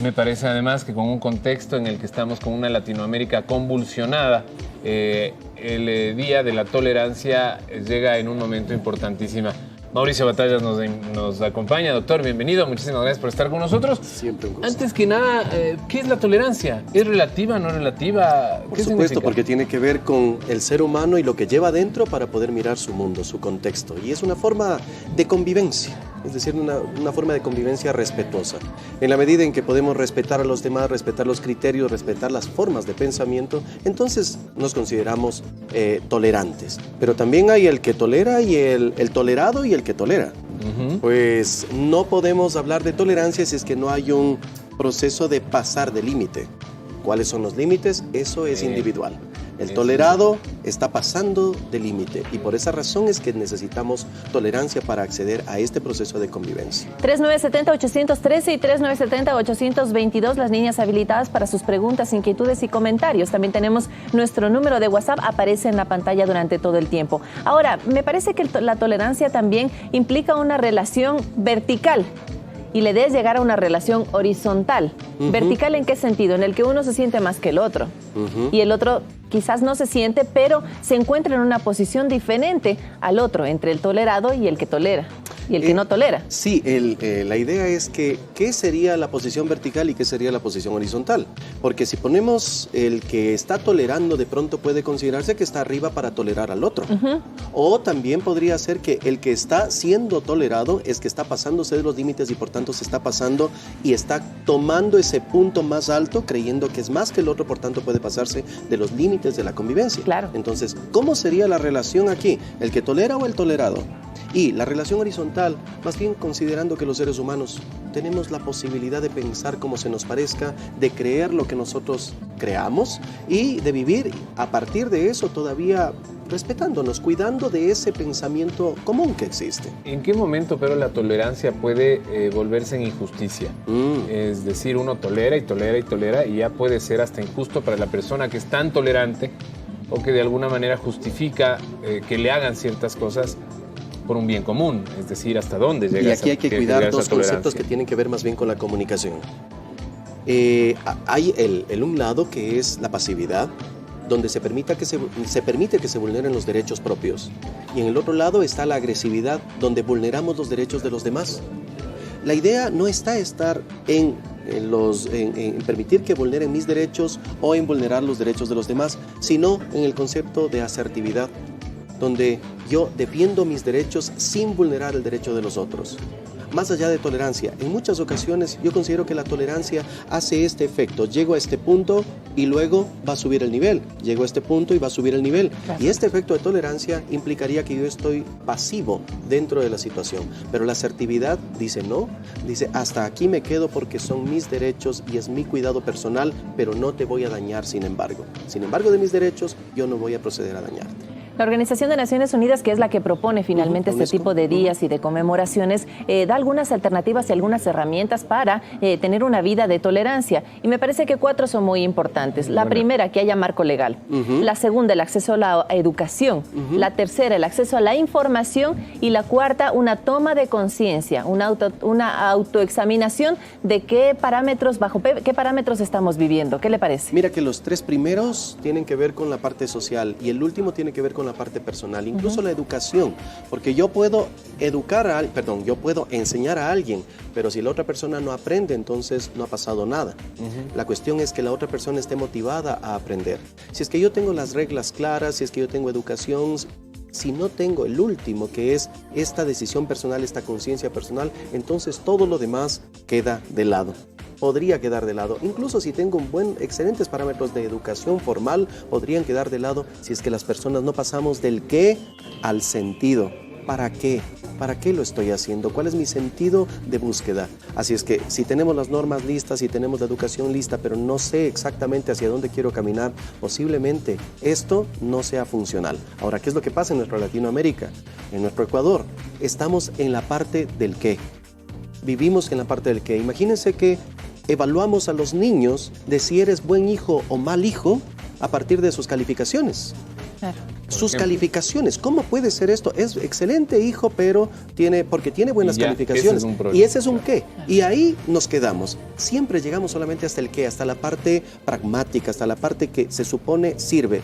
Me parece además que con un contexto en el que estamos con una Latinoamérica convulsionada, el Día de la Tolerancia llega en un momento importantísimo. Mauricio Batallas nos acompaña. Doctor, bienvenido. Muchísimas gracias por estar con nosotros. Siempre un gusto. Antes que nada, ¿qué es la tolerancia? ¿Es relativa, no relativa? Por supuesto, porque tiene que ver con el ser humano y lo que lleva adentro para poder mirar su mundo, su contexto. Y es una forma de convivencia, es decir, una forma de convivencia respetuosa. En la medida en que podemos respetar a los demás, respetar los criterios, respetar las formas de pensamiento, entonces nos consideramos tolerantes. Pero también hay el que tolera y el tolerado y el que tolera. Pues no podemos hablar de tolerancia si es que no hay un proceso de pasar de límite. ¿Cuáles son los límites? Eso es individual. El tolerado está pasando de límite y por esa razón es que necesitamos tolerancia para acceder a este proceso de convivencia. 3970-813 y 3970-822, las líneas habilitadas para sus preguntas, inquietudes y comentarios. También tenemos nuestro número de WhatsApp, aparece en la pantalla durante todo el tiempo. Ahora, me parece que la tolerancia también implica una relación vertical. Y la idea es llegar a una relación horizontal. ¿Vertical en qué sentido? En el que uno se siente más que el otro. Y el otro quizás no se siente, pero se encuentra en una posición diferente al otro, entre el tolerado y el que tolera. Y el que no tolera. Sí, la idea es que, ¿qué sería la posición vertical y qué sería la posición horizontal? Porque si ponemos el que está tolerando, de pronto puede considerarse que está arriba para tolerar al otro. O también podría ser que el que está siendo tolerado es que está pasándose de los límites y por tanto se está pasando y está tomando ese punto más alto, creyendo que es más que el otro, por tanto puede pasarse de los límites de la convivencia. Claro. Entonces, ¿cómo sería la relación aquí? ¿El que tolera o el tolerado? Y la relación horizontal, más bien considerando que los seres humanos tenemos la posibilidad de pensar como se nos parezca, de creer lo que nosotros creamos y de vivir a partir de eso todavía respetándonos, cuidando de ese pensamiento común que existe. ¿En qué momento, pero, la tolerancia puede volverse en injusticia? Es decir, uno tolera y tolera y tolera y ya puede ser hasta injusto para la persona que es tan tolerante o que de alguna manera justifica que le hagan ciertas cosas por un bien común, es decir, hasta dónde llega. Y aquí hay que cuidar dos conceptos que tienen que ver más bien con la comunicación. Hay un lado que es la pasividad, donde se permite que se vulneren los derechos propios. Y en el otro lado está la agresividad, donde vulneramos los derechos de los demás. La idea no está en permitir que vulneren mis derechos o en vulnerar los derechos de los demás, sino en el concepto de asertividad, donde yo defiendo mis derechos sin vulnerar el derecho de los otros. Más allá de tolerancia, en muchas ocasiones yo considero que la tolerancia hace este efecto. Llego a este punto y luego va a subir el nivel. Llego a este punto y va a subir el nivel. Gracias. Y este efecto de tolerancia implicaría que yo estoy pasivo dentro de la situación. Pero la asertividad dice no, dice hasta aquí me quedo porque son mis derechos y es mi cuidado personal, pero no te voy a dañar sin embargo. Sin embargo de mis derechos, yo no voy a proceder a dañarte. La Organización de Naciones Unidas, que es la que propone finalmente este tipo de días y de conmemoraciones, da algunas alternativas y algunas herramientas para tener una vida de tolerancia. Y me parece que 4 son muy importantes. La primera, que haya marco legal. La segunda, el acceso a la educación. La tercera, el acceso a la información. Y la cuarta, una toma de conciencia, una autoexaminación de bajo qué parámetros estamos viviendo. ¿Qué le parece? Mira que los 3 primeros tienen que ver con la parte social y el último tiene que ver con la parte personal, incluso la educación, porque yo puedo yo puedo enseñar a alguien, pero si la otra persona no aprende, entonces no ha pasado nada. La cuestión es que la otra persona esté motivada a aprender. Si es que yo tengo las reglas claras, si es que yo tengo educación, si no tengo el último, que es esta decisión personal, esta conciencia personal, entonces todo lo demás queda de lado. Podría quedar de lado. Incluso si tengo excelentes parámetros de educación formal, podrían quedar de lado si es que las personas no pasamos del qué al sentido. ¿Para qué? ¿Para qué lo estoy haciendo? ¿Cuál es mi sentido de búsqueda? Así es que si tenemos las normas listas, si tenemos la educación lista, pero no sé exactamente hacia dónde quiero caminar, posiblemente esto no sea funcional. Ahora, ¿qué es lo que pasa en nuestra Latinoamérica? En nuestro Ecuador, estamos en la parte del qué. Vivimos en la parte del qué. Imagínense que evaluamos a los niños de si eres buen hijo o mal hijo a partir de sus calificaciones. Claro. sus calificaciones. ¿Cómo puede ser esto? Es excelente hijo, pero porque tiene buenas calificaciones. Y ese es un qué. Y ahí nos quedamos. Siempre llegamos solamente hasta el qué, hasta la parte pragmática, hasta la parte que se supone sirve.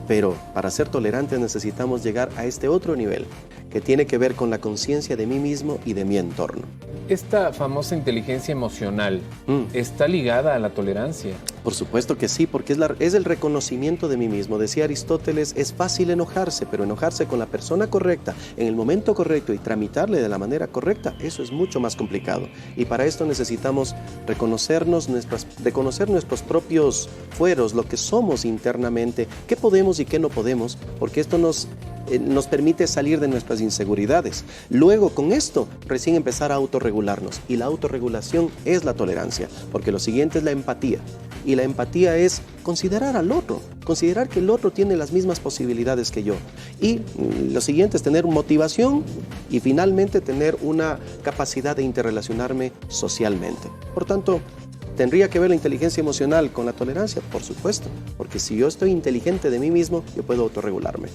Pero para ser tolerantes necesitamos llegar a este otro nivel, que tiene que ver con la conciencia de mí mismo y de mi entorno. Esta famosa inteligencia emocional está ligada a la tolerancia. Por supuesto que sí, porque es el reconocimiento de mí mismo. Decía Aristóteles, es fácil enojarse, pero enojarse con la persona correcta, en el momento correcto y tramitarle de la manera correcta, eso es mucho más complicado. Y para esto necesitamos reconocer nuestros propios fueros, lo que somos internamente, qué podemos y qué no podemos, porque esto nos permite salir de nuestras inseguridades. Luego, con esto, recién empezar a autorregularnos. Y la autorregulación es la tolerancia, porque lo siguiente es la empatía. Y la empatía es considerar al otro, considerar que el otro tiene las mismas posibilidades que yo. Y lo siguiente es tener motivación y finalmente tener una capacidad de interrelacionarme socialmente. Por tanto, ¿tendría que ver la inteligencia emocional con la tolerancia? Por supuesto, porque si yo estoy inteligente de mí mismo, yo puedo autorregularme.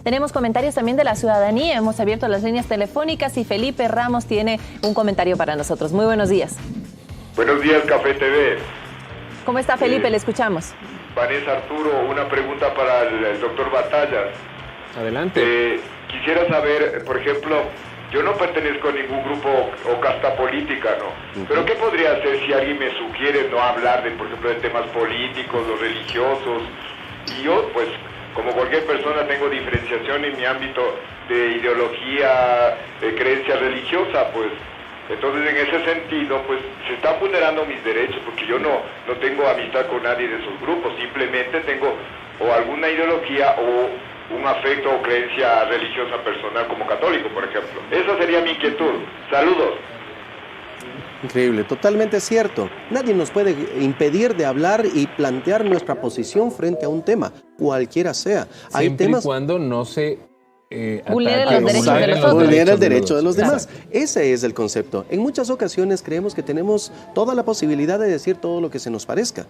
Tenemos comentarios también de la ciudadanía. Hemos abierto las líneas telefónicas y Felipe Ramos tiene un comentario para nosotros. Muy buenos días. Buenos días, Café TV. ¿Cómo está Felipe? Le escuchamos. Vanessa Arturo, una pregunta para el doctor Batallas. Adelante. Quisiera saber, por ejemplo, yo no pertenezco a ningún grupo o casta política, ¿no? Pero ¿qué podría hacer si alguien me sugiere no hablar de, por ejemplo, de temas políticos o religiosos? Y yo, pues, como cualquier persona, tengo diferenciación en mi ámbito de ideología, de creencia religiosa, pues. Entonces, en ese sentido, pues, se están vulnerando mis derechos, porque yo no tengo amistad con nadie de esos grupos, simplemente tengo o alguna ideología o un afecto o creencia religiosa personal como católico, por ejemplo. Esa sería mi inquietud. Saludos. Increíble, totalmente cierto. Nadie nos puede impedir de hablar y plantear nuestra posición frente a un tema, cualquiera sea. Siempre y cuando no se vulnera los derechos de los otros. Vulnera el derecho de los demás. Ese es el concepto. En muchas ocasiones creemos que tenemos toda la posibilidad de decir todo lo que se nos parezca.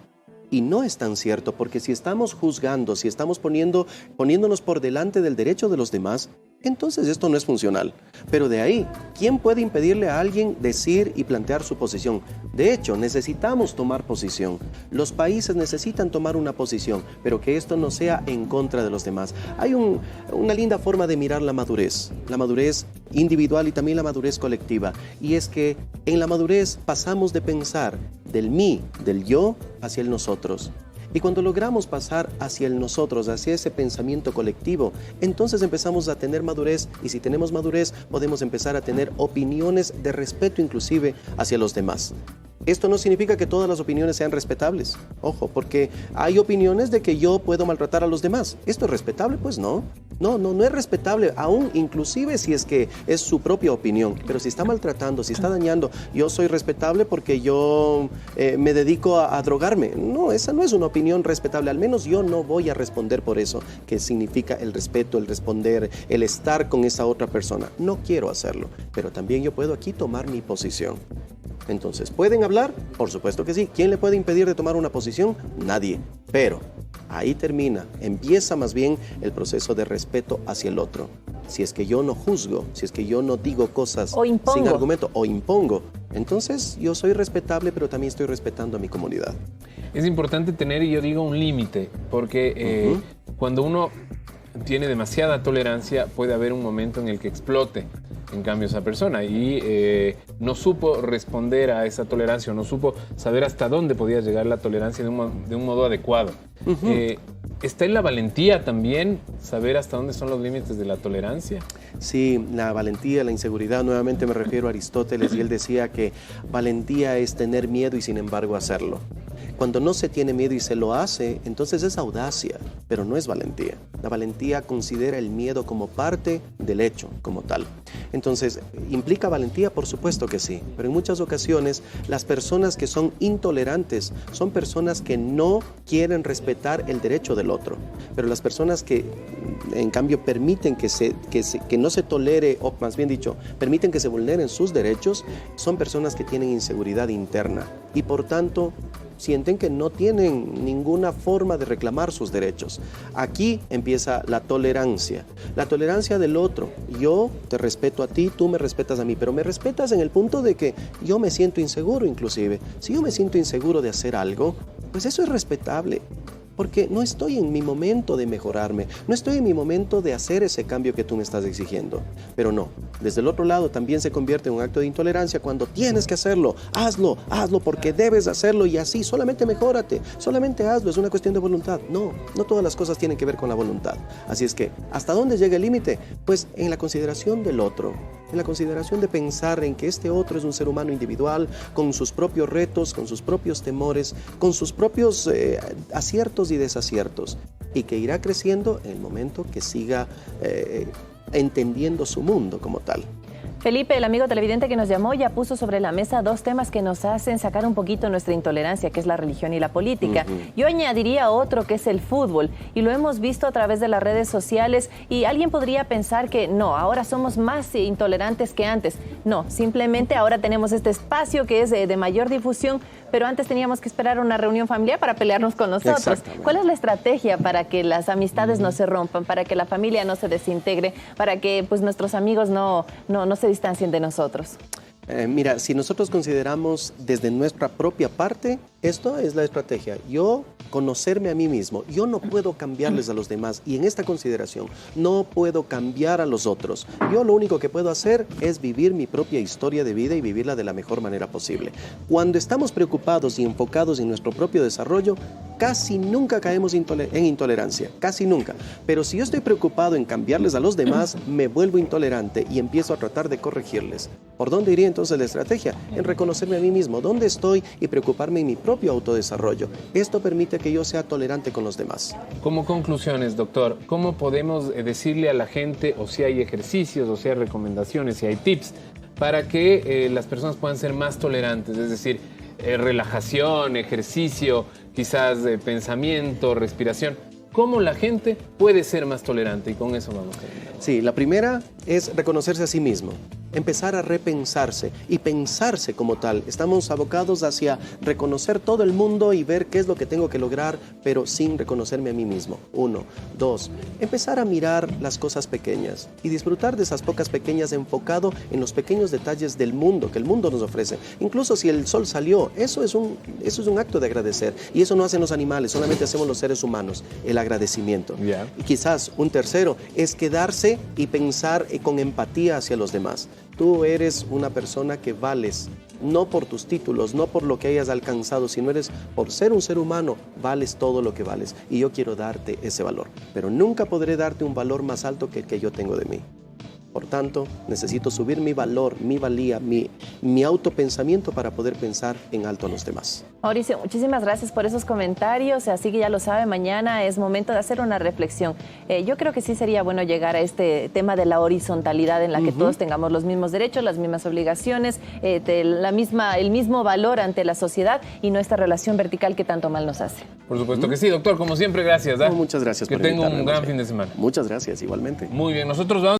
Y no es tan cierto, porque si estamos juzgando, si estamos poniéndonos por delante del derecho de los demás, entonces esto no es funcional. Pero de ahí, ¿quién puede impedirle a alguien decir y plantear su posición? De hecho, necesitamos tomar posición. Los países necesitan tomar una posición, pero que esto no sea en contra de los demás. Hay una linda forma de mirar la madurez individual y también la madurez colectiva. Y es que en la madurez pasamos de pensar del mí, del yo, hacia el nosotros. Y cuando logramos pasar hacia el nosotros, hacia ese pensamiento colectivo, entonces empezamos a tener madurez, y si tenemos madurez podemos empezar a tener opiniones de respeto inclusive hacia los demás. Esto no significa que todas las opiniones sean respetables. Ojo, porque hay opiniones de que yo puedo maltratar a los demás. ¿Esto es respetable? Pues no. No es respetable, aún inclusive si es que es su propia opinión. Pero si está maltratando, si está dañando, yo soy respetable porque yo me dedico a drogarme. No, esa no es una opinión respetable. Al menos yo no voy a responder por eso, que significa el respeto, el responder, el estar con esa otra persona. No quiero hacerlo, pero también yo puedo aquí tomar mi posición. Entonces, ¿pueden hablar? Por supuesto que sí. ¿Quién le puede impedir de tomar una posición? Nadie. Pero ahí empieza más bien el proceso de respeto hacia el otro. Si es que yo no juzgo, si es que yo no digo cosas sin argumento o impongo, entonces yo soy respetable, pero también estoy respetando a mi comunidad. Es importante tener, yo digo, un límite, porque cuando uno tiene demasiada tolerancia, puede haber un momento en el que explote, en cambio, esa persona, y no supo responder a esa tolerancia, o no supo saber hasta dónde podía llegar la tolerancia de un modo adecuado. ¿Está en la valentía también saber hasta dónde son los límites de la tolerancia? Sí, la valentía, la inseguridad, nuevamente me refiero a Aristóteles, y él decía que valentía es tener miedo y sin embargo hacerlo. Cuando no se tiene miedo y se lo hace, entonces es audacia, pero no es valentía. La valentía considera el miedo como parte del hecho, como tal. Entonces, ¿implica valentía? Por supuesto que sí, pero en muchas ocasiones las personas que son intolerantes son personas que no quieren respetar el derecho del otro. Pero las personas que, en cambio, permiten que no se tolere, o más bien dicho, permiten que se vulneren sus derechos, son personas que tienen inseguridad interna y, por tanto, sienten que no tienen ninguna forma de reclamar sus derechos. Aquí empieza la tolerancia del otro. Yo te respeto a ti, tú me respetas a mí, pero me respetas en el punto de que yo me siento inseguro inclusive. Si yo me siento inseguro de hacer algo, pues eso es respetable. Porque no estoy en mi momento de mejorarme, no estoy en mi momento de hacer ese cambio que tú me estás exigiendo. Pero no, desde el otro lado también se convierte en un acto de intolerancia cuando tienes que hacerlo, hazlo porque debes hacerlo y así, solamente mejórate, solamente hazlo, es una cuestión de voluntad. No todas las cosas tienen que ver con la voluntad. Así es que, ¿hasta dónde llega el límite? Pues en la consideración del otro, en la consideración de pensar en que este otro es un ser humano individual, con sus propios retos, con sus propios temores, con sus propios aciertos y desaciertos, y que irá creciendo en el momento que siga entendiendo su mundo como tal. Felipe, el amigo televidente que nos llamó, ya puso sobre la mesa dos temas que nos hacen sacar un poquito nuestra intolerancia, que es la religión y la política. Yo añadiría otro, que es el fútbol, y lo hemos visto a través de las redes sociales, y alguien podría pensar que no, ahora somos más intolerantes que antes. No, simplemente ahora tenemos este espacio que es de mayor difusión, pero antes teníamos que esperar una reunión familiar para pelearnos con nosotros. ¿Cuál es la estrategia para que las amistades no se rompan, para que la familia no se desintegre, para que pues nuestros amigos no se distancien de nosotros? Mira, si nosotros consideramos desde nuestra propia parte, esto es la estrategia. Yo conocerme a mí mismo, yo no puedo cambiarles a los demás, y en esta consideración no puedo cambiar a los otros. Yo lo único que puedo hacer es vivir mi propia historia de vida y vivirla de la mejor manera posible. Cuando estamos preocupados y enfocados en nuestro propio desarrollo, casi nunca caemos en intolerancia, casi nunca. Pero si yo estoy preocupado en cambiarles a los demás, me vuelvo intolerante y empiezo a tratar de corregirles. ¿Por dónde iría entonces la estrategia? En reconocerme a mí mismo, dónde estoy, y preocuparme en mi propio autodesarrollo. Esto permite que yo sea tolerante con los demás. Como conclusiones, doctor, ¿cómo podemos decirle a la gente, o si hay ejercicios, o si hay recomendaciones, si hay tips, para que las personas puedan ser más tolerantes? Es decir, relajación, ejercicio, quizás pensamiento, respiración. ¿Cómo la gente puede ser más tolerante? Y con eso vamos a terminar. Sí, la primera es reconocerse a sí mismo. Empezar a repensarse y pensarse como tal. Estamos abocados hacia reconocer todo el mundo y ver qué es lo que tengo que lograr, pero sin reconocerme a mí mismo. 1, 2, empezar a mirar las cosas pequeñas y disfrutar de esas pocas pequeñas, enfocado en los pequeños detalles del mundo, que el mundo nos ofrece. Incluso si el sol salió, eso es un acto de agradecer, y eso no hacen los animales, solamente hacemos los seres humanos, el agradecimiento. Y quizás un tercero es quedarse y pensar con empatía hacia los demás. Tú eres una persona que vales, no por tus títulos, no por lo que hayas alcanzado, sino eres, por ser un ser humano, vales todo lo que vales. Y yo quiero darte ese valor, pero nunca podré darte un valor más alto que el que yo tengo de mí. Por tanto, necesito subir mi valor, mi valía, mi autopensamiento para poder pensar en alto a los demás. Mauricio, muchísimas gracias por esos comentarios. Así que ya lo sabe, mañana es momento de hacer una reflexión. Yo creo que sí sería bueno llegar a este tema de la horizontalidad, en la que todos tengamos los mismos derechos, las mismas obligaciones, el mismo valor ante la sociedad, y no esta relación vertical que tanto mal nos hace. Por supuesto que sí, doctor. Como siempre, gracias. No, muchas gracias por invitarme. Que tenga un gran fin de semana. Muchas gracias, igualmente. Muy bien, nosotros vamos.